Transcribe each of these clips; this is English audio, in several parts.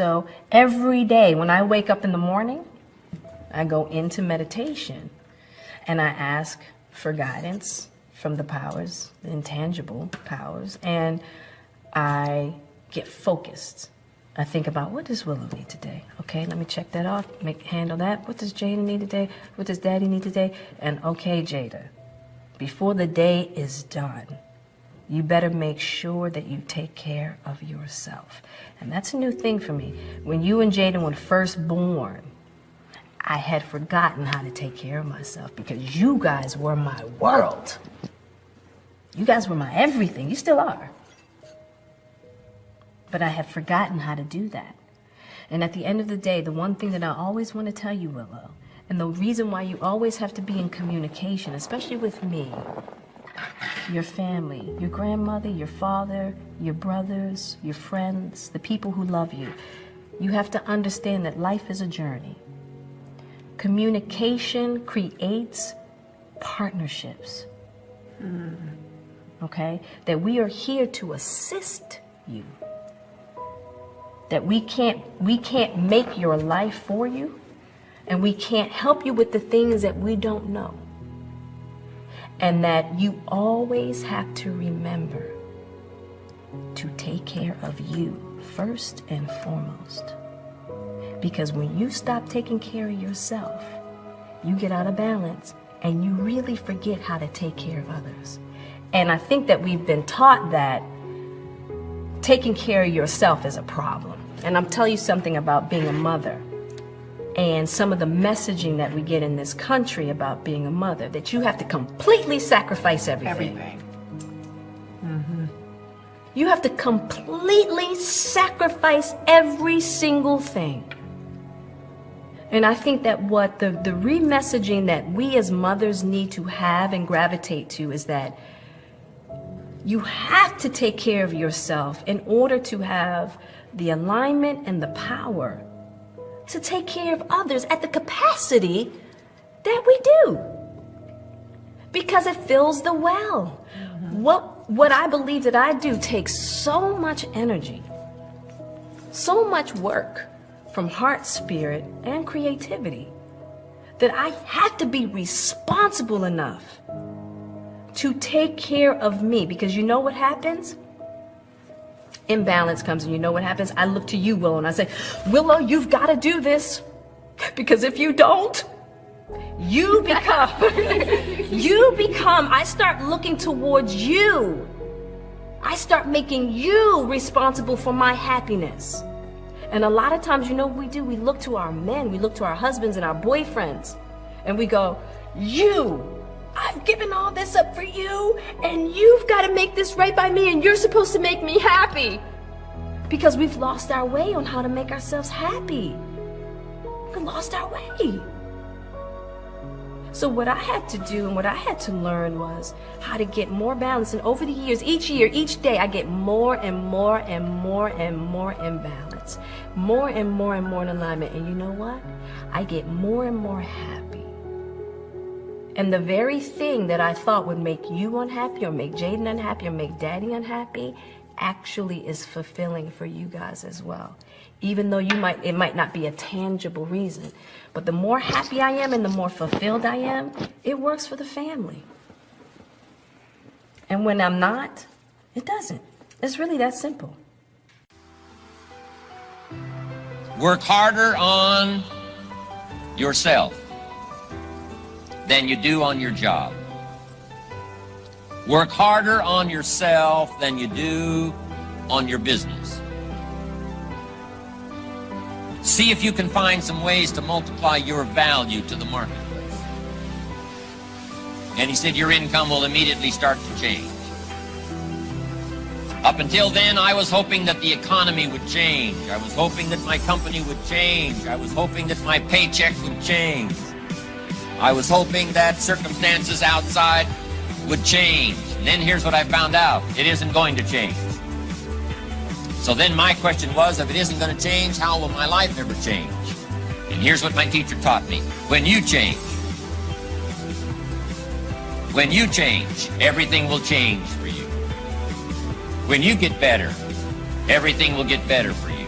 So every day when I wake up in the morning, I go into meditation and I ask for guidance from the powers, the intangible powers, and I get focused. I think about, what does Willow need today? Okay, let me check that off, handle that. What does Jada need today? What does Daddy need today? And okay, Jada, before the day is done, you better make sure that you take care of yourself. And that's a new thing for me. When you and Jada were first born, I had forgotten how to take care of myself because you guys were my world. You guys were my everything. You still are. But I had forgotten how to do that. And at the end of the day, the one thing that I always want to tell you, Willow, and the reason why you always have to be in communication, especially with me, your family, your grandmother, your father, your brothers, your friends, the people who love you, you have to understand that life is a journey. Communication creates partnerships. Okay? That we are here to assist you. That we can't make your life for you, and we can't help you with the things that we don't know. And that you always have to remember to take care of you first and foremost. Because when you stop taking care of yourself, you get out of balance and you really forget how to take care of others. And I think that we've been taught that taking care of yourself is a problem. And I'll tell you something about being a mother and some of the messaging that we get in this country about being a mother, that you have to completely sacrifice everything. You have to completely sacrifice every single thing. And I think that what the re-messaging that we as mothers need to have and gravitate to is that you have to take care of yourself in order to have the alignment and the power to take care of others at the capacity that we do. Because it fills the well. What I believe that I do takes so much energy, so much work from heart, spirit, and creativity that I have to be responsible enough to take care of me. Because you know what happens? Imbalance comes, and you know what happens? I look to you, Willow, and I say, Willow, you've got to do this. Because if you don't, you become, I start looking towards you. I start making you responsible for my happiness. And a lot of times, you know what we do? We look to our men, we look to our husbands and our boyfriends, and we go, I've given all this up for you, and you've got to make this right by me, and you're supposed to make me happy. Because we've lost our way on how to make ourselves happy. We lost our way. So what I had to do and what I had to learn was how to get more balance. And over the years, each year, each day, I get more and more and more and more in balance. More and more and more in alignment. And you know what? I get more and more happy. And the very thing that I thought would make you unhappy or make Jaden unhappy or make Daddy unhappy actually is fulfilling for you guys as well. Even though it might not be a tangible reason. But the more happy I am and the more fulfilled I am, it works for the family. And when I'm not, it doesn't. It's really that simple. Work harder on yourself than you do on your job. Work harder on yourself than you do on your business. See if you can find some ways to multiply your value to the marketplace. And he said your income will immediately start to change. Up until then, I was hoping that the economy would change. I was hoping that my company would change. I was hoping that my paycheck would change. I was hoping that circumstances outside would change. And then here's what I found out. It isn't going to change. So then my question was, if it isn't going to change, how will my life ever change? And here's what my teacher taught me. When you change, everything will change for you. When you get better, everything will get better for you.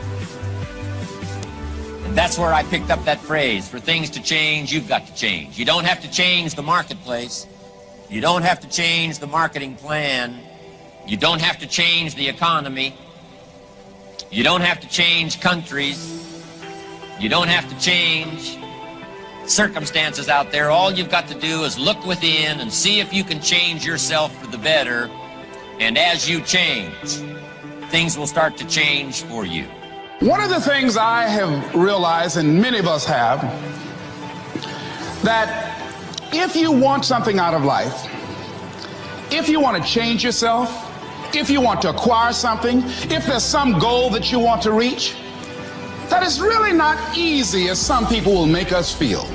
That's where I picked up that phrase, for things to change, you've got to change. You don't have to change the marketplace. You don't have to change the marketing plan. You don't have to change the economy. You don't have to change countries. You don't have to change circumstances out there. All you've got to do is look within and see if you can change yourself for the better. And as you change, things will start to change for you. One of the things I have realized, and many of us have, that if you want something out of life, if you want to change yourself, if you want to acquire something, if there's some goal that you want to reach, that is really not easy as some people will make us feel.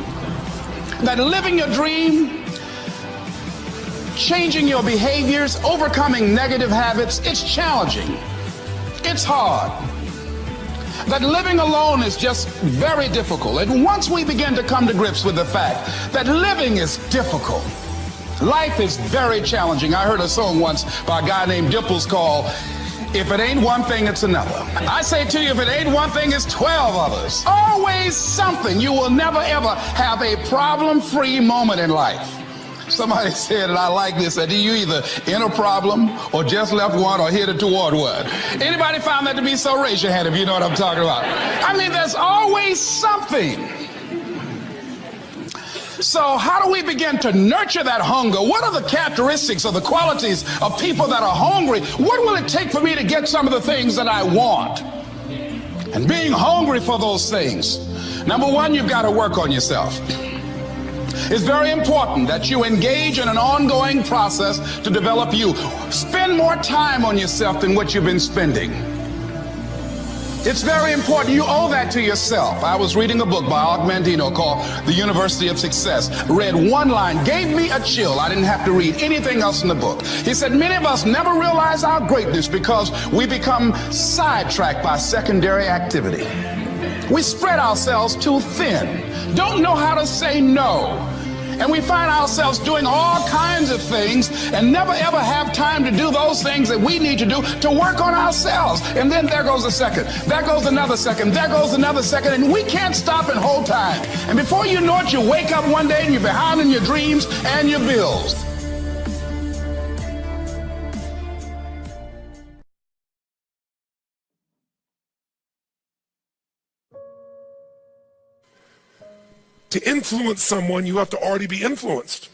That living your dream, changing your behaviors, overcoming negative habits, it's challenging. It's hard. That living alone is just very difficult. And once we begin to come to grips with the fact that living is difficult, life is very challenging. I heard a song once by a guy named Dimples called, "If it ain't one thing, it's another." I say to you, if it ain't one thing, it's 12 others. Always something. You will never, ever have a problem-free moment in life. Somebody said, and I like this, that you either in a problem or just left one or headed toward one. Anybody found that to be so? Raise your hand if you know what I'm talking about. I mean, there's always something. So how do we begin to nurture that hunger? What are the characteristics or the qualities of people that are hungry? What will it take for me to get some of the things that I want? And being hungry for those things, number one, you've got to work on yourself. It's very important that you engage in an ongoing process to develop you. Spend more time on yourself than what you've been spending. It's very important. You owe that to yourself. I was reading a book by Og Mandino called The University of Success. Read one line, gave me a chill. I didn't have to read anything else in the book. He said, many of us never realize our greatness because we become sidetracked by secondary activity. We spread ourselves too thin, don't know how to say no. And we find ourselves doing all kinds of things and never ever have time to do those things that we need to do to work on ourselves. And then there goes a second, there goes another second, there goes another second, and we can't stop and hold time. And before you know it, you wake up one day and you're behind in your dreams and your bills. To influence someone, you have to already be influenced,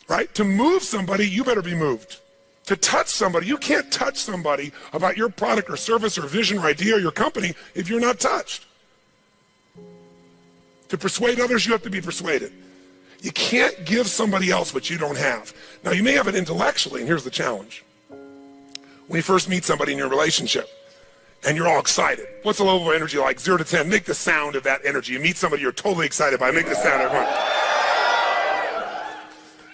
right? To move somebody, you better be moved. To touch somebody, you can't touch somebody about your product or service or vision or idea or your company if you're not touched. To persuade others, you have to be persuaded. You can't give somebody else what you don't have. Now, you may have it intellectually, and here's the challenge. When you first meet somebody in your relationship, and you're all excited. What's the level of energy like? 0 to 10. Make the sound of that energy. You meet somebody you're totally excited by. Make the sound, everyone.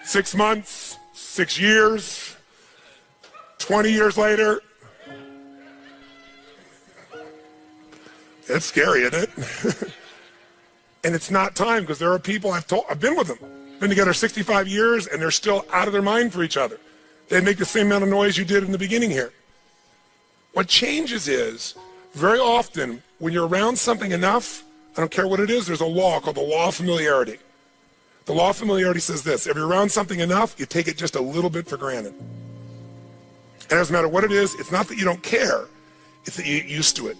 6 months, 6 years, 20 years later. It's scary, isn't it? And it's not time, because there are people I've been with them. Been together 65 years, and they're still out of their mind for each other. They make the same amount of noise you did in the beginning here. What changes is, very often, when you're around something enough, I don't care what it is, there's a law called the law of familiarity. The law of familiarity says this: if you're around something enough, you take it just a little bit for granted. And it doesn't matter what it is, it's not that you don't care, it's that you get used to it.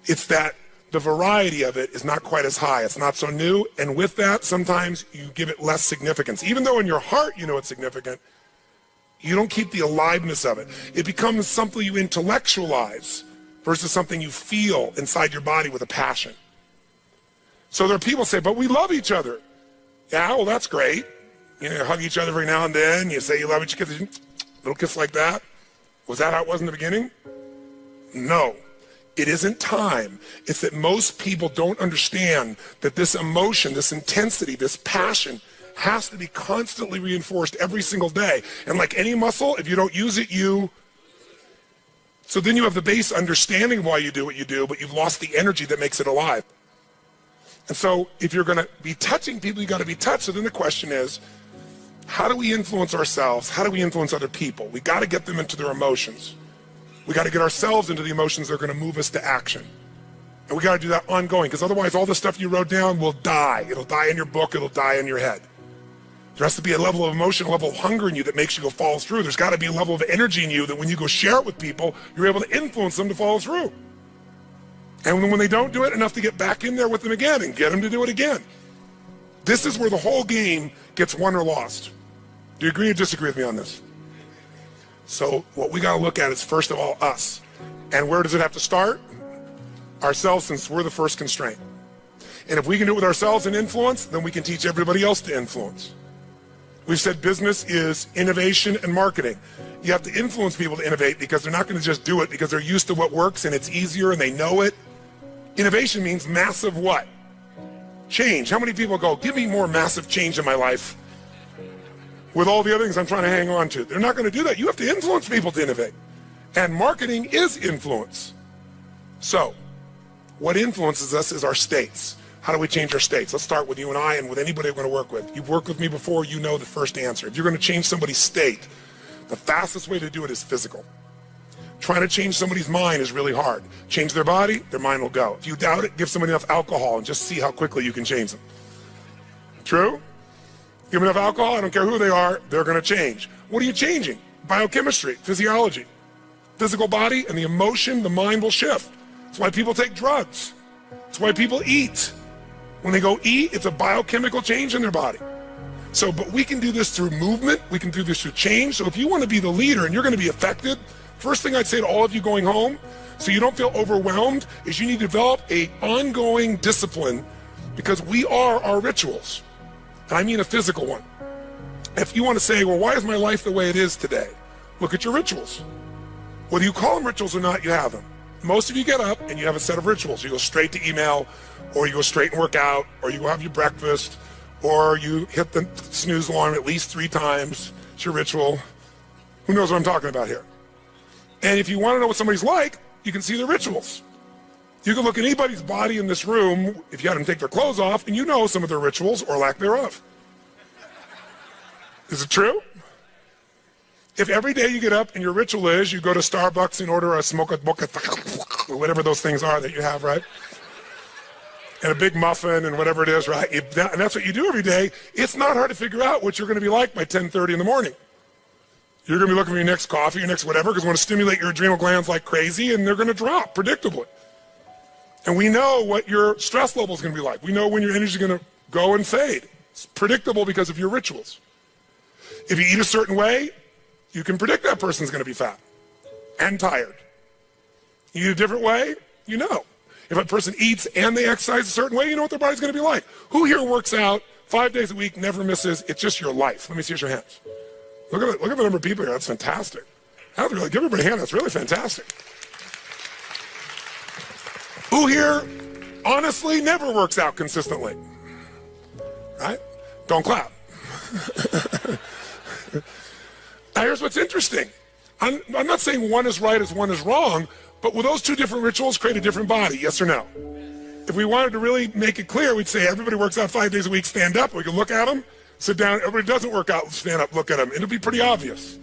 It's that the variety of it is not quite as high, it's not so new, and with that, sometimes you give it less significance. Even though in your heart you know it's significant, you don't keep the aliveness of it. It becomes something you intellectualize versus something you feel inside your body with a passion. So there are people who say, but we love each other. Yeah, well, that's great. You know, you hug each other every now and then. You say you love each other. Little kiss like that. Was that how it was in the beginning? No. It isn't time. It's that most people don't understand that this emotion, this intensity, this passion has to be constantly reinforced every single day. And like any muscle, if you don't use it, so then you have the base understanding why you do what you do, but you've lost the energy that makes it alive. And so if you're going to be touching people, you got to be touched. So then the question is, how do we influence ourselves? How do we influence other people? We got to get them into their emotions. We got to get ourselves into the emotions that are going to move us to action. And we got to do that ongoing, because otherwise all the stuff you wrote down will die. It'll die in your book. It'll die in your head. There has to be a level of emotion, a level of hunger in you that makes you go follow through. There's got to be a level of energy in you that when you go share it with people, you're able to influence them to follow through. And when they don't do it, enough to get back in there with them again and get them to do it again. This is where the whole game gets won or lost. Do you agree or disagree with me on this? So what we got to look at is, first of all, us. And where does it have to start? Ourselves, since we're the first constraint. And if we can do it with ourselves and influence, then we can teach everybody else to influence. We've said business is innovation and marketing. You have to influence people to innovate, because they're not going to just do it because they're used to what works and it's easier and they know it. Innovation means massive what? Change. How many people go, give me more massive change in my life with all the other things I'm trying to hang on to? They're not going to do that. You have to influence people to innovate. And marketing is influence. So, what influences us is our states. How do we change our states? Let's start with you and I and with anybody we're going to work with. You've worked with me before, you know the first answer. If you're going to change somebody's state, the fastest way to do it is physical. Trying to change somebody's mind is really hard. Change their body, their mind will go. If you doubt it, give somebody enough alcohol and just see how quickly you can change them. True? Give them enough alcohol, I don't care who they are, they're going to change. What are you changing? Biochemistry, physiology. Physical body and the emotion, the mind will shift. That's why people take drugs. That's why people eat. When they go eat, it's a biochemical change in their body. So, but we can do this through movement. We can do this through change. So if you want to be the leader and you're going to be affected, first thing I'd say to all of you going home, so you don't feel overwhelmed, is you need to develop an ongoing discipline, because we are our rituals. And I mean a physical one. If you want to say, well, why is my life the way it is today? Look at your rituals. Whether you call them rituals or not, you have them. Most of you get up and you have a set of rituals. You go straight to email, or you go straight and work out, or you go have your breakfast, or you hit the snooze alarm at least 3 times. It's your ritual. Who knows what I'm talking about here? And if you want to know what somebody's like, you can see their rituals. You can look at anybody's body in this room, if you had them take their clothes off, and you know some of their rituals or lack thereof. Is it true? If every day you get up and your ritual is you go to Starbucks and order a smoke boca, or whatever those things are that you have, right? And a big muffin and whatever it is, right? And that's what you do every day. It's not hard to figure out what you're going to be like by 10:30 in the morning. You're going to be looking for your next coffee, your next whatever, because we want to stimulate your adrenal glands like crazy, and they're going to drop predictably. And we know what your stress level is going to be like. We know when your energy is going to go and fade. It's predictable because of your rituals. If you eat a certain way, you can predict that person's going to be fat and tired. You eat a different way, you know. If a person eats and they exercise a certain way, you know what their body's going to be like. Who here works out 5 days a week, never misses? It's just your life. Let me see your hands. Look at the number of people here. That's fantastic. Give everybody a hand. That's really fantastic. Who here honestly never works out consistently? Right? Don't clap. Now here's what's interesting. I'm not saying one is right as one is wrong, but will those 2 different rituals create a different body? Yes or no? If we wanted to really make it clear, we'd say everybody works out 5 days a week, stand up. We can look at them, sit down. Everybody doesn't work out, stand up, look at them. It'll be pretty obvious.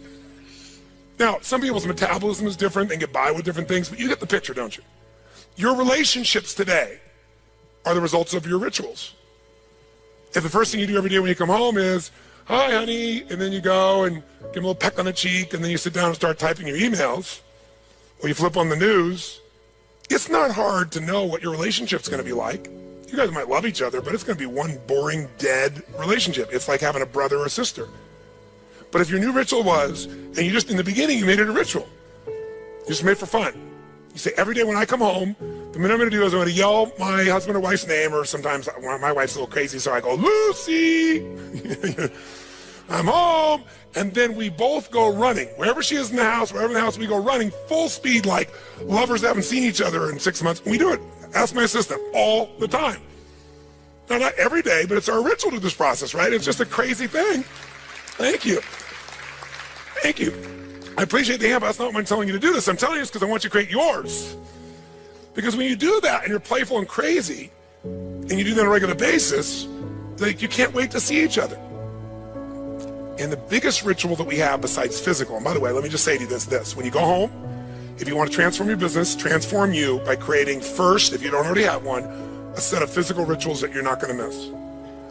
Now, some people's metabolism is different. They get by with different things, but you get the picture, don't you? Your relationships today are the results of your rituals. If the first thing you do every day when you come home is, hi, honey, and then you go and give them a little peck on the cheek, and then you sit down and start typing your emails, or you flip on the news, it's not hard to know what your relationship's going to be like. You guys might love each other, but it's going to be one boring, dead relationship. It's like having a brother or a sister. But if your new ritual was, and you just, in the beginning, you made it a ritual. You just made it for fun. You say, every day when I come home, the minute I'm going to do is I'm going to yell my husband or wife's name, or sometimes my wife's a little crazy, so I go, Lucy! I'm home. And then we both go running. Wherever she is in the house, wherever in the house, we go running full speed like lovers that haven't seen each other in 6 months. We do it. Ask my assistant all the time. Now, not every day, but it's our ritual to this process, right? It's just a crazy thing. Thank you. Thank you. I appreciate the hand, but that's not why I'm telling you to do this. I'm telling you this because I want you to create yours. Because when you do that and you're playful and crazy, and you do that on a regular basis, like, you can't wait to see each other. And the biggest ritual that we have besides physical, and by the way, let me just say to you this, when you go home, If you want to transform your business, transform you by creating first, if you don't already have one, a set of physical rituals that you're not going to miss.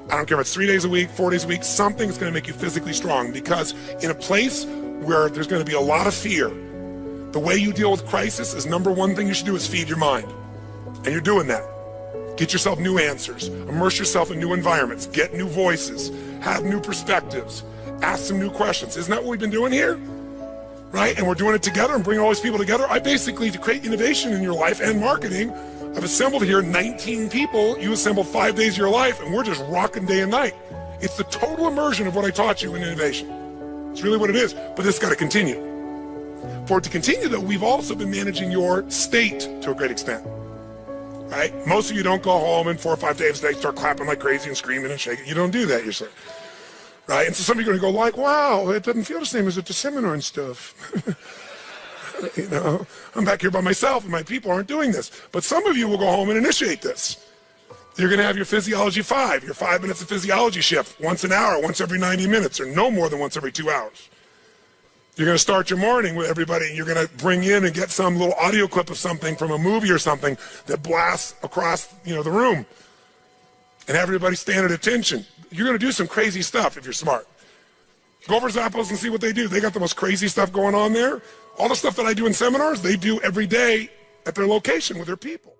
I don't care if it's 3 days a week, 4 days a week, something's going to make you physically strong, because in a place where there's going to be a lot of fear, the way you deal with crisis is number one thing you should do is feed your mind. And you're doing that. Get yourself new answers, immerse yourself in new environments, get new voices, have new perspectives, ask some new questions. Isn't that what we've been doing here? Right? And we're doing it together and bringing all these people together. I basically, to create innovation in your life and marketing, I've assembled here 19 people. You assembled 5 days of your life, and we're just rocking day and night. It's the total immersion of what I taught you in innovation. It's really what it is, but this got to continue. For it to continue, though, we've also been managing your state to a great extent. Right? Most of you don't go home and 4 or 5 days a day start clapping like crazy and screaming and shaking. You don't do that yourself. Right? And so some of you are going to go like, wow, it doesn't feel the same as at the seminar and stuff. You know, I'm back here by myself and my people aren't doing this. But some of you will go home and initiate this. You're going to have your Physiology 5, your 5 minutes of physiology shift, once an hour, once every 90 minutes, or no more than once every 2 hours. You're going to start your morning with everybody, and you're going to bring in and get some little audio clip of something from a movie or something that blasts across, the room, and have everybody stand at attention. You're going to do some crazy stuff if you're smart. Go over Zappos and see what they do. They got the most crazy stuff going on there. All the stuff that I do in seminars, they do every day at their location with their people.